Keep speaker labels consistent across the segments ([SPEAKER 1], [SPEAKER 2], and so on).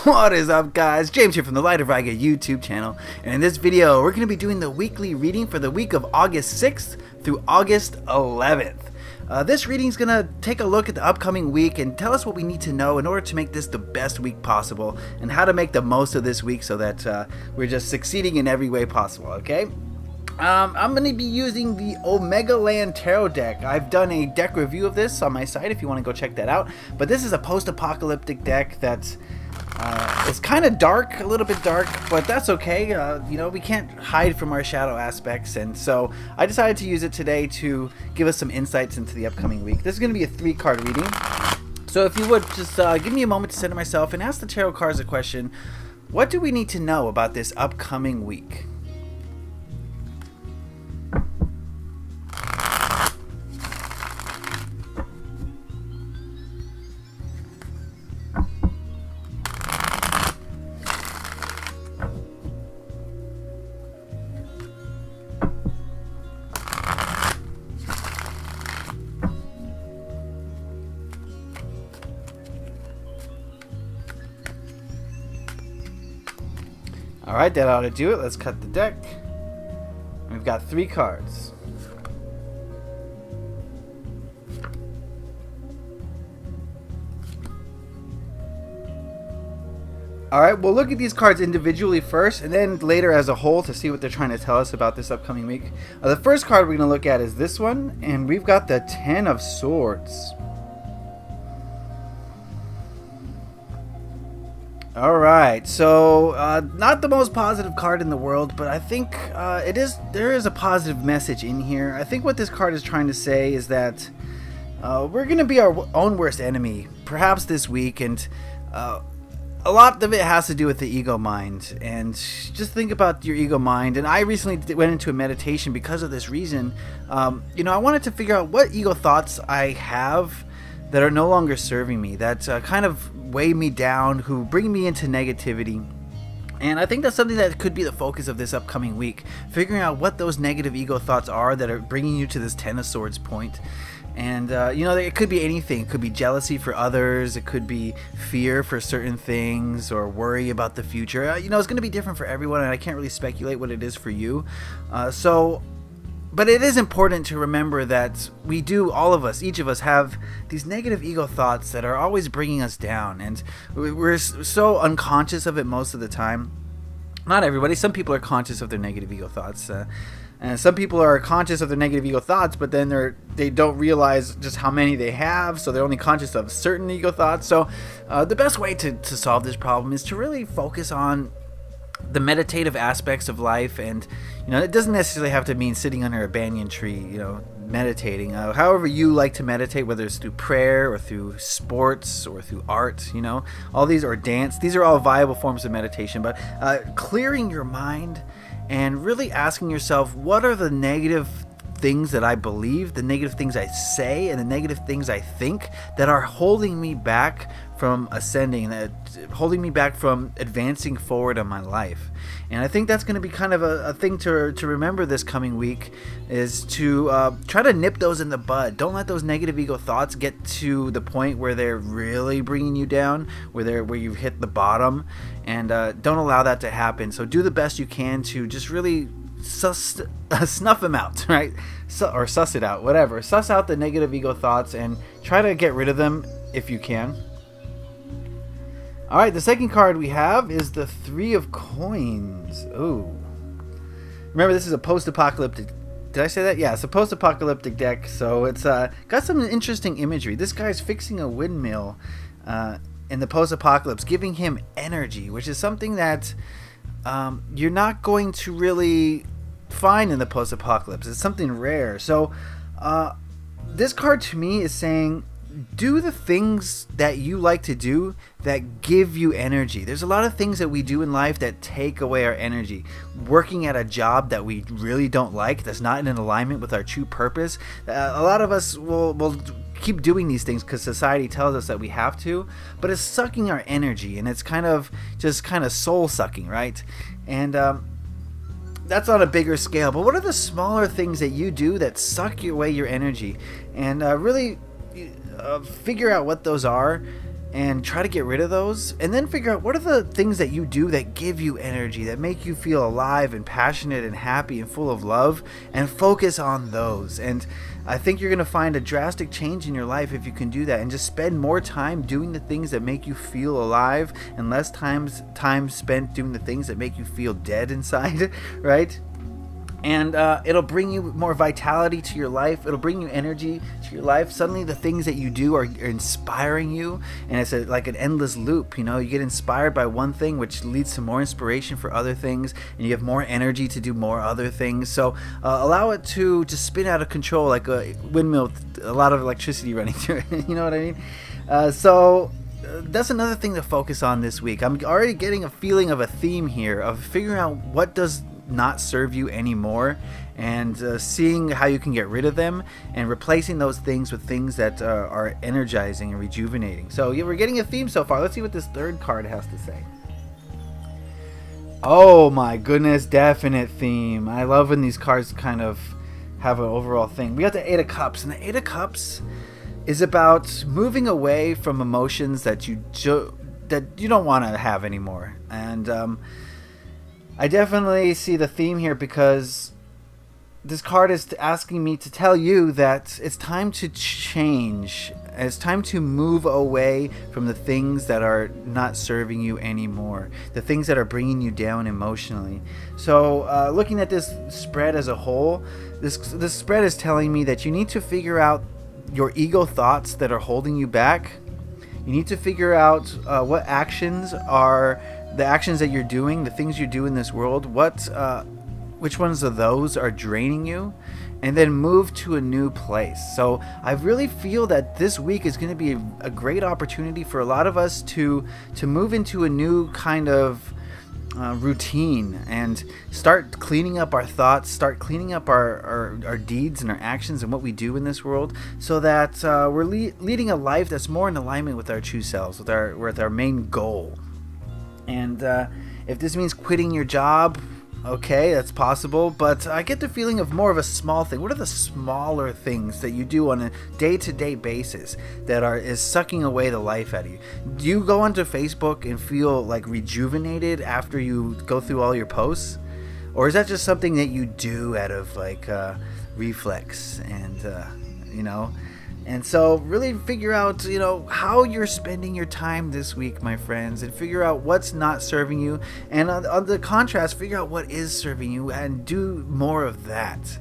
[SPEAKER 1] What is up, guys? James here from the Light of Riga YouTube channel, and in this video we're going to be doing the weekly reading for the week of August 6th through August 11th. This reading is going to take a look at the upcoming week and tell us what we need to know in order to make this the best week possible and how to make the most of this week so that we're just succeeding in every way possible, okay? I'm going to be using the Omega Land Tarot deck. I've done a deck review of this on my site if you want to go check that out. But this is a post-apocalyptic deck that's it's kind of dark, a little bit dark, but that's okay. You know, we can't hide from our shadow aspects, and so I decided to use it today to give us some insights into the upcoming week. This is going to be a 3-card reading. So if you would, just give me a moment to center myself and ask the tarot cards a question. What do we need to know about this upcoming week? Alright, that ought to do it. Let's cut the deck. We've got 3 cards. Alright, we'll look at these cards individually first and then later as a whole to see what they're trying to tell us about this upcoming week. The first card we're going to look at is this one, and we've got the 10 of Swords. Alright, so not the most positive card in the world, but I think there is a positive message in here. I think what this card is trying to say is that we're going to be our own worst enemy, perhaps this week, and a lot of it has to do with the ego mind. And just think about your ego mind. And I recently went into a meditation because of this reason. You know, I wanted to figure out what ego thoughts I have that are no longer serving me, that kind of weigh me down, who bring me into negativity. And I think that's something that could be the focus of this upcoming week, figuring out what those negative ego thoughts are that are bringing you to this 10 of Swords point. And you know, it could be anything. It could be jealousy for others, it could be fear for certain things, or worry about the future. You know, it's going to be different for everyone, and I can't really speculate what it is for you. But it is important to remember that we do, all of us, each of us, have these negative ego thoughts that are always bringing us down, and we're so unconscious of it most of the time. Not everybody. Some people are conscious of their negative ego thoughts, and some people are conscious of their negative ego thoughts, but then they don't realize just how many they have, so they're only conscious of certain ego thoughts. So the best way to solve this problem is to really focus on the meditative aspects of life. And you know, it doesn't necessarily have to mean sitting under a banyan tree, you know, meditating. However you like to meditate, whether it's through prayer or through sports or through art, you know, all these, or dance, these are all viable forms of meditation. But clearing your mind and really asking yourself, what are the negative things that I believe, the negative things I say, and the negative things I think that are holding me back from ascending, that holding me back from advancing forward in my life. And I think that's going to be kind of a thing to remember this coming week, is to try to nip those in the bud. Don't let those negative ego thoughts get to the point where they're really bringing you down, where you've hit the bottom, and don't allow that to happen. So do the best you can to just really snuff them out, right? Or suss it out, whatever. Suss out the negative ego thoughts and try to get rid of them if you can. Alright, the second card we have is the 3 of Coins. Ooh. Remember, this is a post-apocalyptic... Did I say that? Yeah, it's a post-apocalyptic deck, so it's got some interesting imagery. This guy's fixing a windmill in the post-apocalypse, giving him energy, which is something that you're not going to really find in the post-apocalypse. It's something rare. So this card to me is saying, do the things that you like to do that give you energy. There's a lot of things that we do in life that take away our energy. Working at a job that we really don't like, that's not in alignment with our true purpose. A lot of us will keep doing these things because society tells us that we have to, but it's sucking our energy, and it's kind of soul sucking, right? And that's on a bigger scale. But what are the smaller things that you do that suck away your energy? And really figure out what those are and try to get rid of those, and then figure out what are the things that you do that give you energy, that make you feel alive and passionate and happy and full of love, and focus on those. And I think you're going to find a drastic change in your life if you can do that and just spend more time doing the things that make you feel alive and less time spent doing the things that make you feel dead inside, right? And it'll bring you more vitality to your life. It'll bring you energy to your life. Suddenly the things that you do are inspiring you, and it's like an endless loop. You get inspired by one thing, which leads to more inspiration for other things, and you have more energy to do more other things. So allow it to just spin out of control like a windmill with a lot of electricity running through it. You know what I mean? So that's another thing to focus on this week. I'm already getting a feeling of a theme here of figuring out what does not serve you anymore, and seeing how you can get rid of them and replacing those things with things that are energizing and rejuvenating. So yeah, we're getting a theme so far. Let's see what this third card has to say. Oh my goodness, definite theme. I love when these cards kind of have an overall thing. We got the Eight of Cups, and the Eight of Cups is about moving away from emotions that you don't want to have anymore. And I definitely see the theme here because this card is asking me to tell you that it's time to change. It's time to move away from the things that are not serving you anymore, the things that are bringing you down emotionally. So looking at this spread as a whole, this spread is telling me that you need to figure out your ego thoughts that are holding you back. You need to figure out what actions are the actions that you're doing, the things you do in this world, which ones of those are draining you, and then move to a new place. So I really feel that this week is going to be a great opportunity for a lot of us to move into a new kind of routine and start cleaning up our thoughts, start cleaning up our deeds and our actions and what we do in this world, so that we're leading a life that's more in alignment with our true selves, with our main goal. And if this means quitting your job, okay, that's possible, but I get the feeling of more of a small thing. What are the smaller things that you do on a day-to-day basis that is sucking away the life out of you? Do you go onto Facebook and feel like rejuvenated after you go through all your posts? Or is that just something that you do out of like reflex and And so really figure out, how you're spending your time this week, my friends, and figure out what's not serving you. And on the contrast, figure out what is serving you and do more of that.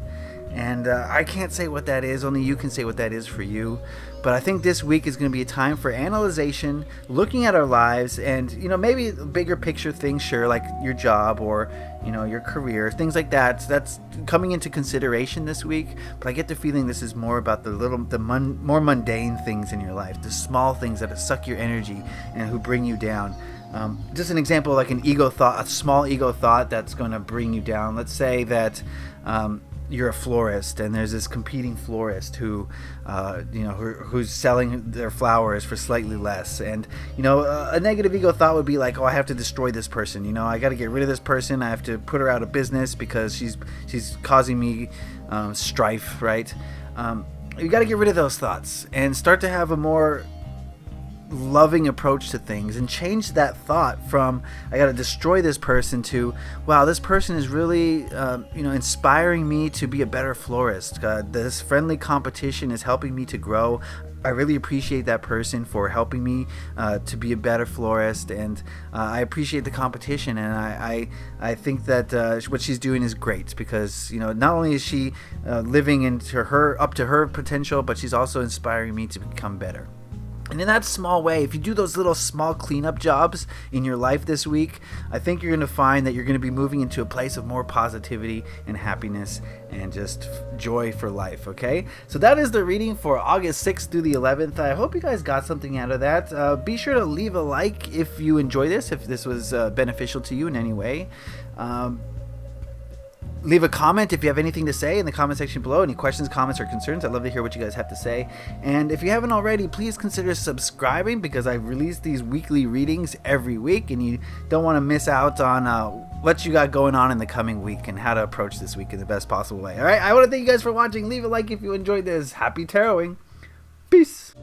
[SPEAKER 1] And I can't say what that is. Only you can say what that is for you. But I think this week is going to be a time for analyzation, looking at our lives, and maybe bigger picture things, sure, like your job or your career, things like that. So that's coming into consideration this week. But I get the feeling this is more about the more mundane things in your life, the small things that suck your energy and who bring you down. Just an example, like a small ego thought that's going to bring you down. Let's say that you're a florist, and there's this competing florist who's selling their flowers for slightly less, and a negative ego thought would be like, oh, I have to destroy this person. I got to get rid of this person. I have to put her out of business because she's causing me strife, right? You got to get rid of those thoughts and start to have a more loving approach to things, and change that thought from I gotta destroy this person to, wow, this person is really inspiring me to be a better florist. This friendly competition is helping me to grow. I really appreciate that person for helping me to be a better florist, and I appreciate the competition, and I think that what she's doing is great, because not only is she living up to her potential, but she's also inspiring me to become better. And in that small way, if you do those little small cleanup jobs in your life this week, I think you're going to find that you're going to be moving into a place of more positivity and happiness and just joy for life, okay? So that is the reading for August 6th through the 11th. I hope you guys got something out of that. Be sure to leave a like if you enjoy this, if this was beneficial to you in any way. Leave a comment if you have anything to say in the comment section below. Any questions, comments, or concerns. I'd love to hear what you guys have to say. And if you haven't already, please consider subscribing, because I release these weekly readings every week, and you don't want to miss out on what you got going on in the coming week and how to approach this week in the best possible way. All right, I want to thank you guys for watching. Leave a like if you enjoyed this. Happy taroting. Peace.